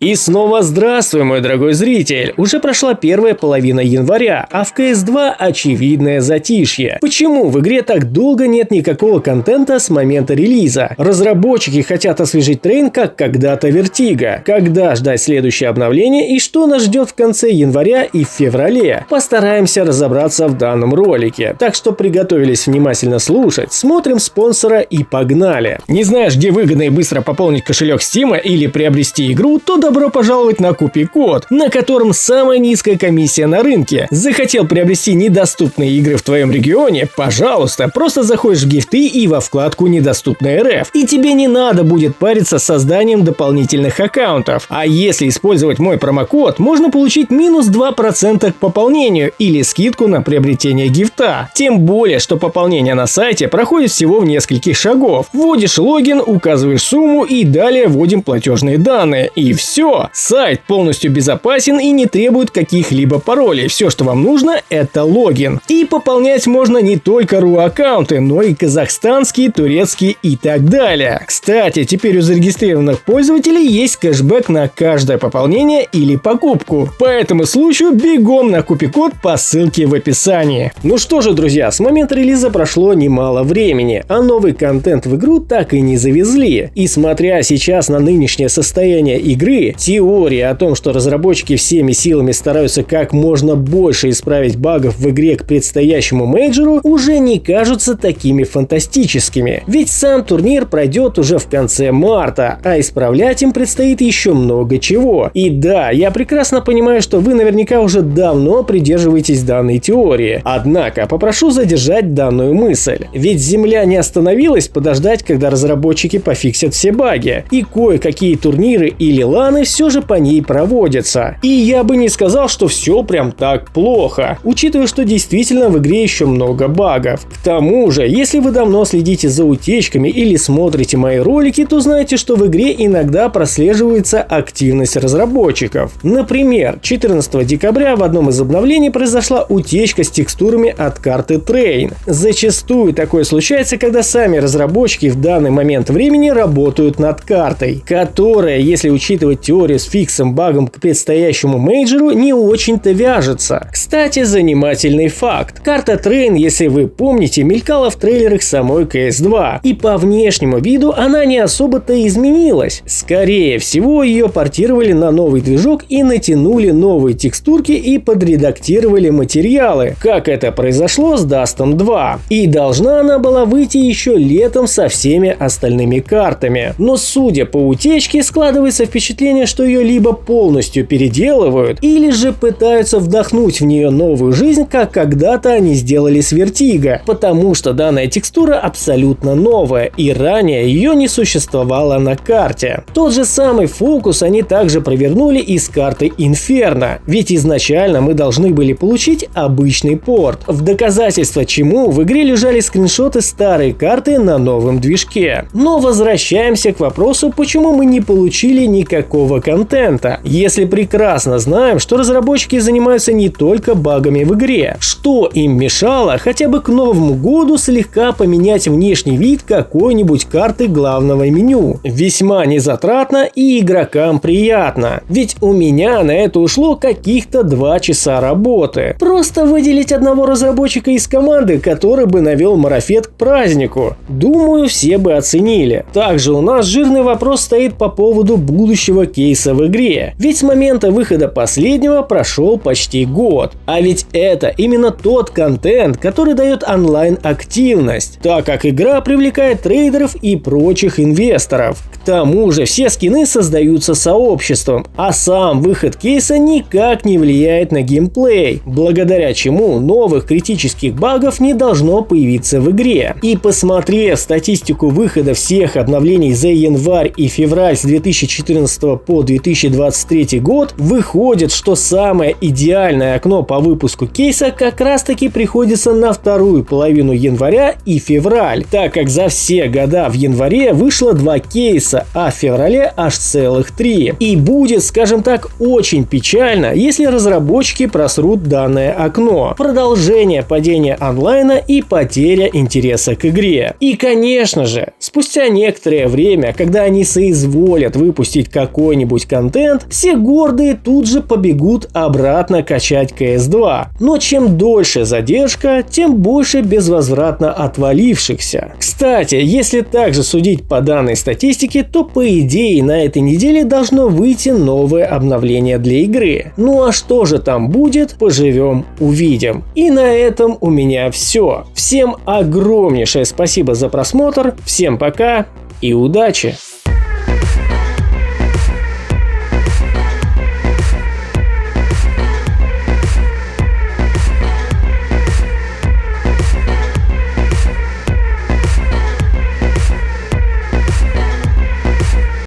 И снова здравствуй, мой дорогой зритель! Уже прошла первая половина января, а в CS2 очевидное затишье. Почему в игре так долго нет никакого контента с момента релиза? Разработчики хотят освежить Трейн, как когда-то Vertigo. Когда ждать следующее обновление и что нас ждет в конце января и в феврале? Постараемся разобраться в данном ролике. Так что приготовились внимательно слушать, смотрим спонсора и погнали! Не знаешь, где выгодно и быстро пополнить кошелек Steam или приобрести игру, то добро пожаловать на Купи-код, на котором самая низкая комиссия на рынке. Захотел приобрести недоступные игры в твоем регионе? Пожалуйста, просто заходишь в гифты и во вкладку «Недоступные РФ». И тебе не надо будет париться с созданием дополнительных аккаунтов. А если использовать мой промокод, можно получить минус 2% к пополнению или скидку на приобретение гифта. Тем более, что пополнение на сайте проходит всего в нескольких шагов. Вводишь логин, указываешь сумму и далее вводим платежные данные. И все. Сайт полностью безопасен и не требует каких-либо паролей. Все, что вам нужно, это логин. И пополнять можно не только РУ-аккаунты, но и казахстанские, турецкие и так далее. Кстати, теперь у зарегистрированных пользователей есть кэшбэк на каждое пополнение или покупку. По этому случаю бегом на Купи-код по ссылке в описании. Ну что же, друзья, с момента релиза прошло немало времени, а новый контент в игру так и не завезли. И смотря сейчас на нынешнее состояние игры, теории о том, что разработчики всеми силами стараются как можно больше исправить багов в игре к предстоящему мейджору, уже не кажутся такими фантастическими. Ведь сам турнир пройдет уже в конце марта, а исправлять им предстоит еще много чего. И да, я прекрасно понимаю, что вы наверняка уже давно придерживаетесь данной теории. Однако попрошу задержать данную мысль. Ведь Земля не остановилась подождать, когда разработчики пофиксят все баги. И кое-какие турниры или ланы все же по ней проводятся. И я бы не сказал, что все прям так плохо, учитывая, что действительно в игре еще много багов. К тому же, если вы давно следите за утечками или смотрите мои ролики, то знаете, что в игре иногда прослеживается активность разработчиков. Например, 14 декабря в одном из обновлений произошла утечка с текстурами от карты Трейн. Зачастую такое случается, когда сами разработчики в данный момент времени работают над картой, которая, если учитывать теорию с фиксом багом к предстоящему мейджору, не очень-то вяжется. Кстати, занимательный факт. Карта Трейн, если вы помните, мелькала в трейлерах самой CS2, и по внешнему виду она не особо-то изменилась. Скорее всего, ее портировали на новый движок и натянули новые текстурки и подредактировали материалы, как это произошло с Dust 2. И должна она была выйти еще летом со всеми остальными картами. Но судя по утечке, складывается впечатление, что ее либо полностью переделывают, или же пытаются вдохнуть в нее новую жизнь, как когда-то они сделали с Vertigo, потому что данная текстура абсолютно новая, и ранее ее не существовало на карте. Тот же самый фокус они также провернули и с картой Inferno, ведь изначально мы должны были получить обычный порт, в доказательство чему в игре лежали скриншоты старой карты на новом движке. Но возвращаемся к вопросу, почему мы не получили никакого контента, если прекрасно знаем, что разработчики занимаются не только багами в игре. Что им мешало хотя бы к Новому году слегка поменять внешний вид какой-нибудь карты главного меню? Весьма незатратно и игрокам приятно. Ведь у меня на это ушло каких-то 2 часа работы. Просто выделить одного разработчика из команды, который бы навел марафет к празднику. Думаю, все бы оценили. Также у нас жирный вопрос стоит по поводу будущего кейса в игре. Ведь с момента выхода последнего прошел почти год. А ведь это именно тот контент, который дает онлайн-активность, так как игра привлекает трейдеров и прочих инвесторов. К тому же все скины создаются сообществом, а сам выход кейса никак не влияет на геймплей, благодаря чему новых критических багов не должно появиться в игре. И посмотрев статистику выхода всех обновлений за январь и февраль с 2014 по 2023 год, выходит, что самое идеальное окно по выпуску кейса как раз таки приходится на вторую половину января и февраль, так как за все года в январе вышло 2 кейса, а в феврале аж целых 3. И будет, скажем так, очень печально, если разработчики просрут данное окно. Продолжение падения онлайна и потеря интереса к игре. И, конечно же, спустя некоторое время, когда они соизволят выпустить какой какой-нибудь контент, все гордые тут же побегут обратно качать CS2. Но чем дольше задержка, тем больше безвозвратно отвалившихся. Кстати, если также судить по данной статистике, то по идее на этой неделе должно выйти новое обновление для игры. Ну а что же там будет, поживем увидим. И на этом у меня все. Всем огромнейшее спасибо за просмотр, всем пока и удачи!